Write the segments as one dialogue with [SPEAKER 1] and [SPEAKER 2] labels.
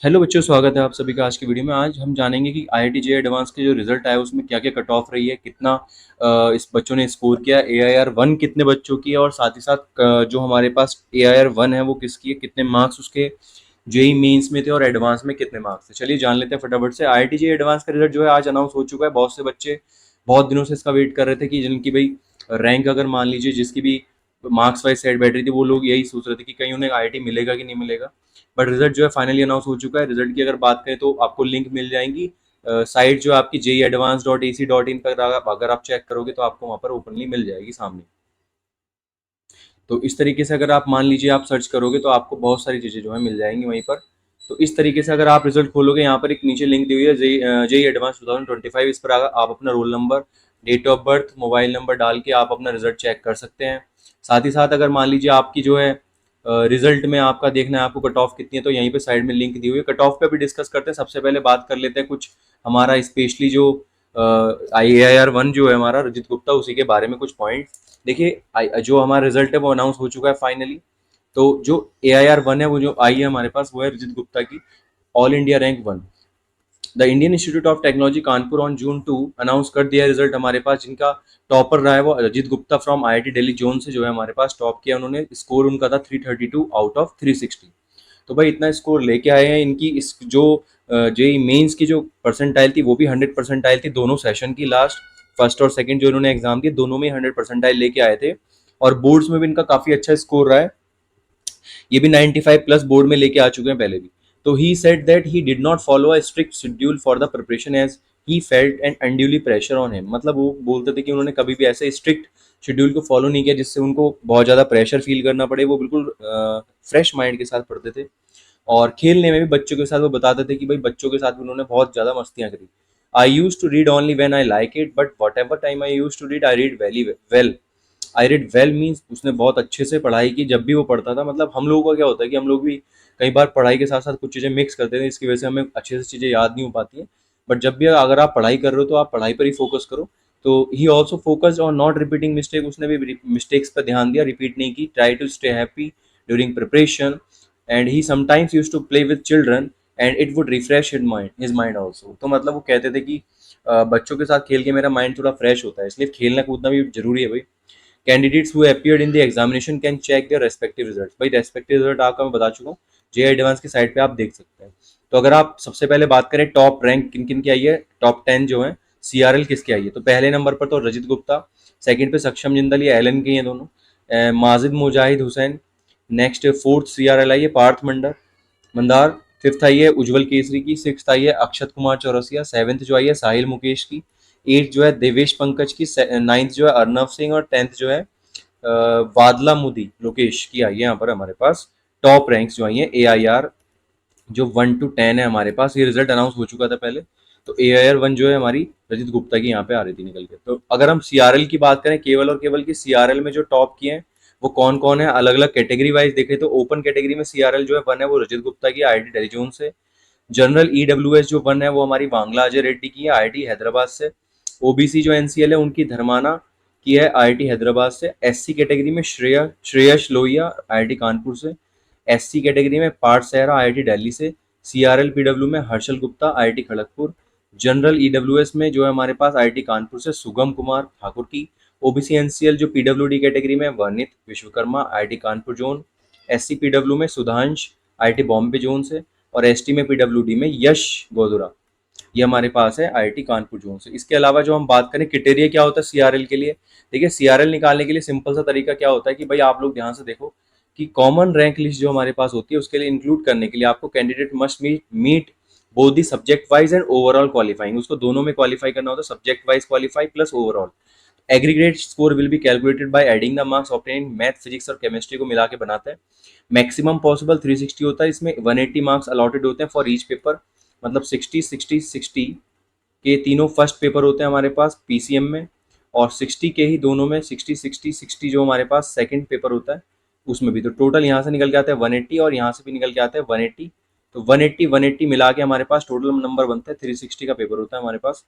[SPEAKER 1] Hello बच्चों, स्वागत है आप सभी का आज की वीडियो में। आज हम जानेंगे कि IIT JEE एडवांस के जो रिजल्ट आया उसमें क्या क्या कट ऑफ रही है, कितना इस बच्चों ने स्कोर किया, AIR 1 कितने बच्चों की है और साथ ही साथ जो हमारे पास AIR 1 है वो किसकी है, कितने मार्क्स उसके जेई मेंस में थे और एडवांस में कितने मार्क्स थे। चलिए जान लेते हैं फटाफट से। IIT JEE एडवांस का रिजल्ट जो है आज अनाउंस हो चुका है। बहुत से बच्चे बहुत दिनों से इसका वेट कर रहे थे कि जिनकी भाई रैंक अगर मान लीजिए जिसकी भी मार्क्स वाइज साइड बैठ रही थी, वो लोग यही सोच रहे थे कि कहीं उन्हें IIT मिलेगा कि नहीं मिलेगा। बट रिजल्ट जो है फाइनली अनाउंस हो चुका है। रिजल्ट की अगर बात करें तो आपको लिंक मिल जाएंगी। साइट जो है आपकी JEE advance.ac.in पर अगर आप चेक करोगे तो आपको वहाँ पर ओपनली मिल जाएगी सामने। तो इस तरीके से अगर आप मान लीजिए आप सर्च करोगे तो आपको बहुत सारी चीज़ें जो है मिल जाएंगी वहीं पर। तो इस तरीके से अगर आप रिजल्ट खोलोगे, यहाँ पर एक नीचे लिंक दी हुई है जेई एडवांस 2025। इस पर आप अपना roll number, date of birth, mobile number डाल के आप अपना रिजल्ट चेक कर सकते हैं। साथ ही साथ अगर मान लीजिए आपकी जो है रिजल्ट में आपका देखना है आपको कट ऑफ कितनी है, तो यहीं पे साइड में लिंक दी हुई है। कट ऑफ पे भी डिस्कस करते हैं। सबसे पहले बात कर लेते हैं कुछ हमारा स्पेशली जो AIR 1 जो है हमारा रजित गुप्ता, उसी के बारे में कुछ पॉइंट। देखिए जो हमारा रिजल्ट है वो अनाउंस हो चुका है फाइनली। तो जो AIR 1 है वो जो आई है हमारे पास वो है रजित गुप्ता की, all India rank 1। The Indian institute of technology Kanpur on June 2 announce कर दिया रिजल्ट हमारे पास। जिनका टॉपर रहा है वो Ajit Gupta from IIT Delhi zone से जो है हमारे पास टॉप किया उन्होंने। स्कोर उनका था 332 आउट ऑफ 360। तो भाई इतना स्कोर लेके आए हैं। इनकी इस जो जेई मेंस की जो परसेंटाइल थी वो भी 100 परसेंटाइल थी। दोनों सेशन की लास्ट फर्स्ट और सेकंड जो इन्होंने एग्जाम दिए दोनों में 100 परसेंटाइल लेके आए थे। और बोर्ड्स में भी इनका काफी अच्छा स्कोर रहा है। ये भी 95 प्लस बोर्ड में लेके आ चुके हैं पहले भी। तो he said that he did not follow a strict schedule for the preparation as he felt and unduly pressure on him. मतलब वो बोलते थे कि उन्होंने कभी भी ऐसे स्ट्रिक्ट शेड्यूल को फॉलो नहीं किया जिससे उनको बहुत ज़्यादा प्रेशर फील करना पड़े। वो बिल्कुल फ्रेश माइंड के साथ पढ़ते थे। और खेलने में भी बच्चों के साथ वो बताते थे कि भाई बच्चों के साथ भी उन्होंने बहुत ज़्यादा मस्तियाँ करी। I used to read only when I like it but whatever time I used to read I read very well. I read well means उसने बहुत अच्छे से पढ़ाई की जब भी वो पढ़ता था। मतलब हम लोगों का क्या होता है कि हम लोग भी कई बार पढ़ाई के साथ साथ कुछ चीज़ें मिक्स करते थे, इसकी वजह से हमें अच्छे से चीज़ें याद नहीं हो पाती हैं। बट जब भी अगर आप पढ़ाई कर रहे हो तो आप पढ़ाई पर ही फोकस करो। तो he also focused on not repeating mistake. उसने भी मिस्टेक्स पर ध्यान दिया, रिपीट नहीं की। Try to stay happy during preparation and he sometimes use to play with children and it would refresh his mind also. तो मतलब वो कहते थे कि बच्चों के साथ खेल के मेरा माइंड थोड़ा फ्रेश होता है, इसलिए खेलना कूदना भी जरूरी है भाई। Candidates who appeared in the examination can check their respective results. भाई रेस्पेक्टिव रिजल्ट आपका मैं बता चुका हूँ, जेई एडवांस की साइट पे आप देख सकते हैं। तो अगर आप सबसे पहले बात करें टॉप रैंक किन किन की आई है, टॉप 10 जो है CRL किसकी आई है, तो पहले नंबर पर तो रजित गुप्ता, सेकंड पे सक्षम जिंदल, ये एलन के हैं दोनों, माजिद मुजाहिद हुसैन। नेक्स्ट फोर्थ CRL आई है पार्थ मंदार। फिफ्थ आई है उज्जवल केसरी की। सिक्स आई है अक्षत कुमार चौरसिया। सेवन्थ जो आई है साहिल मुकेश की। एट्थ जो है देवेश पंकज की। नाइन्थ जो है अर्नव सिंह। और टेंथ जो है वादला मुदी लोकेश की आई है यहाँ पर हमारे पास। टॉप रैंक्स जो आई है AIR जो 1 to 10 है हमारे पास, ये रिजल्ट अनाउंस हो चुका था पहले। तो AIR 1 जो है हमारी रजित गुप्ता की यहाँ पे आ रही थी निकल के। तो अगर हम CRL की बात करें, केवल और केवल की CRL में जो टॉप किए हैं वो कौन कौन है, अलग अलग कैटेगरी वाइज देखें तो ओपन कैटेगरी में CRL जो है 1 है वो रजित गुप्ता की IIT दिल्ली जोन से। जनरल EWS जो 1 है वो हमारी बांग्ला अजय रेड्डी की है IIT हैदराबाद से। OBC जो NCL है उनकी धर्माना की है IIT हैदराबाद से। SC कैटेगरी में श्रेयस लोहिया IIT कानपुर से। SC कैटेगरी में पार्थ सहरा IIT दिल्ली से। CRL PW में Harshal Gupta IIT Kharagpur. General EWS में जो है हमारे पास IIT कानपुर से सुगम कुमार ठाकुर की। OBC NCL जो PWD कैटेगरी में वर्णित Vishwakarma IIT Kanpur zone. SC PW में सुधांश IIT बॉम्बे जोन से। और ST में PWD में यश गोदुरा, ये हमारे पास है IIT कानपुर जोन से। इसके अलावा जो हम बात करें क्रिटेरिया क्या होता है CRL के लिए, देखिए CRL निकालने के लिए सिंपल सा तरीका क्या होता है कि भाई आप लोग ध्यान से देखो कि कॉमन रैंक लिस्ट जो हमारे पास होती है उसके लिए इंक्लूड करने के लिए आपको candidate must meet both the subject wise and overall qualifying. उसको दोनों में क्वालिफाई करना होता है, subject wise qualify plus overall. Aggregate score will be calculated by adding the marks obtain math physics और केमिस्ट्री को मिला के बनाते हैं। मैक्सिमम पॉसिबल 360 होता है, इसमें 180 मार्क्स अलॉटेड होते हैं फॉर ईच पेपर। मतलब 60 60 60 के तीनों फर्स्ट पेपर होते हैं हमारे पास PCM में। और 60 के ही दोनों में 60 60 60 जो हमारे पास सेकंड पेपर होता है उसमें भी। तो टोटल यहाँ से निकल के आता है 180 और यहाँ से भी निकल के आता है 180। तो 180 मिला के हमारे पास टोटल नंबर बनता है 360 का पेपर होता है हमारे पास।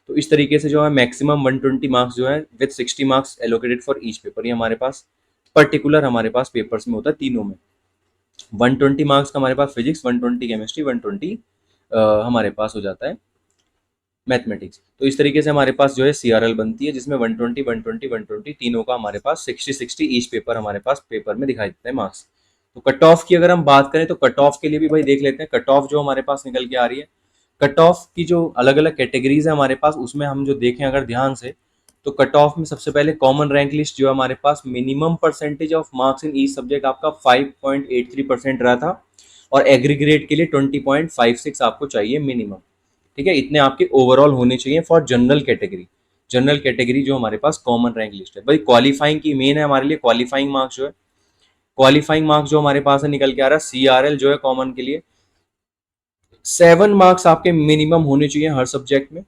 [SPEAKER 1] तो इस तरीके से जो है मैक्सिमम 120 मार्क्स जो है with 60 marks allocated for each paper, ये हमारे पास पर्टिकुलर हमारे पास पेपर्स में होता है तीनों में। 120 मार्क्स का हमारे पास फिजिक्स, 120 केमिस्ट्री, 120 हमारे पास हो जाता है मैथमेटिक्स। तो इस तरीके से हमारे पास जो है सीआरएल बनती है, जिसमें 120 120 120 तीनों का हमारे पास 60 ईच पेपर हमारे पास पेपर में दिखाई देता है मार्क्स। तो कट ऑफ की अगर हम बात करें तो कट ऑफ के लिए भी भाई देख लेते हैं कट ऑफ जो हमारे पास निकल के आ रही है। कट ऑफ की जो अलग अलग कैटेगरीज है हमारे पास, उसमें हम जो देखें अगर ध्यान से, तो कट ऑफ में सबसे पहले कॉमन रैंक लिस्ट जो है हमारे पास, minimum percentage of marks in each subject आपका 5.83% रहा था, और एग्रीग्रेड के लिए 20.56 आपको चाहिए मिनिमम। ठीक है, इतने आपके ओवरऑल होने चाहिए for general category. General category जो हमारे पास कॉमन रैंक लिस्ट है भाई। क्वालिफाइंग की मेन है हमारे लिए क्वालिफाइंग मार्क्स जो है, क्वालिफाइंग मार्क्स जो हमारे पास है निकल के आ रहा है सीआरएल जो है कॉमन के लिए 7 मार्क्स आपके मिनिमम होने चाहिए हर सब्जेक्ट में,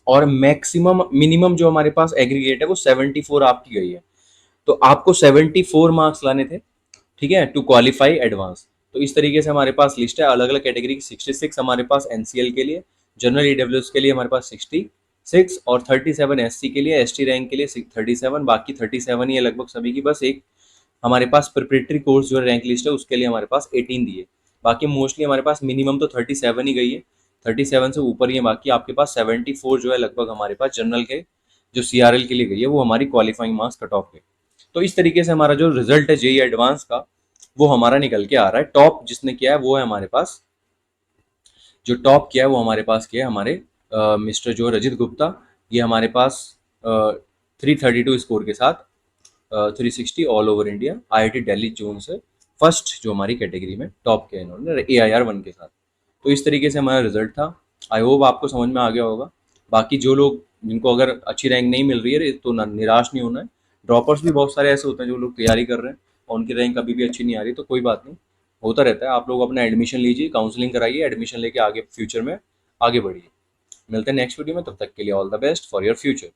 [SPEAKER 1] और मैक्सिमम मिनिमम जो हमारे पास एग्रीगेट है वो 74 आपकी गई है। तो आपको 74 मार्क्स लाने थे, ठीक है, टू क्वालिफाई एडवांस। तो इस तरीके से हमारे पास लिस्ट है अलग अलग कैटेगरी की। 66 हमारे पास एनसीएल के लिए, जनरल ईडब्ल्यूएस के लिए हमारे पास 66, और 37 एससी के लिए, एसटी रैंक के लिए 37, बाकी 37 ही है लगभग सभी की। बस एक हमारे पास प्रिपरेटरी कोर्स जो रैंक लिस्ट है उसके लिए हमारे पास 18 दिए। बाकी मोस्टली हमारे पास मिनिमम तो 37 ही गई है, 37 से ऊपर ही है। बाकी आपके पास 74 जो है लगभग हमारे पास जनरल के जो सीआरएल के लिए गई है, वो हमारी क्वालिफाइंग मार्क्स कट ऑफ गई। तो इस तरीके से हमारा जो रिजल्ट है जेई एडवांस का, वो हमारा निकल के आ रहा है। टॉप जिसने किया है वो है हमारे पास, जो टॉप किया है वो हमारे पास किया है हमारे मिस्टर जो रजित गुप्ता। ये हमारे पास 332 स्कोर के साथ 360 all over India IIT Delhi zone से फर्स्ट जो हमारी कैटेगरी में टॉप किया इन्होंने AIR 1 के साथ। तो इस तरीके से हमारा रिजल्ट था। आई होप आपको समझ में आ गया होगा। बाकी जो लोग जिनको अगर अच्छी रैंक नहीं मिल रही है तो निराश नहीं होना है। ड्रॉपर्स भी बहुत सारे ऐसे होते हैं जो लोग तैयारी कर रहे हैं और उनकी रैंक अभी भी अच्छी नहीं आ रही, तो कोई बात नहीं, होता रहता है। आप लोग अपना एडमिशन लीजिए, काउंसलिंग कराइए, एडमिशन लेके आगे फ्यूचर में आगे बढ़िए। मिलते हैं नेक्स्ट वीडियो में, तब तक के लिए all the best for your future.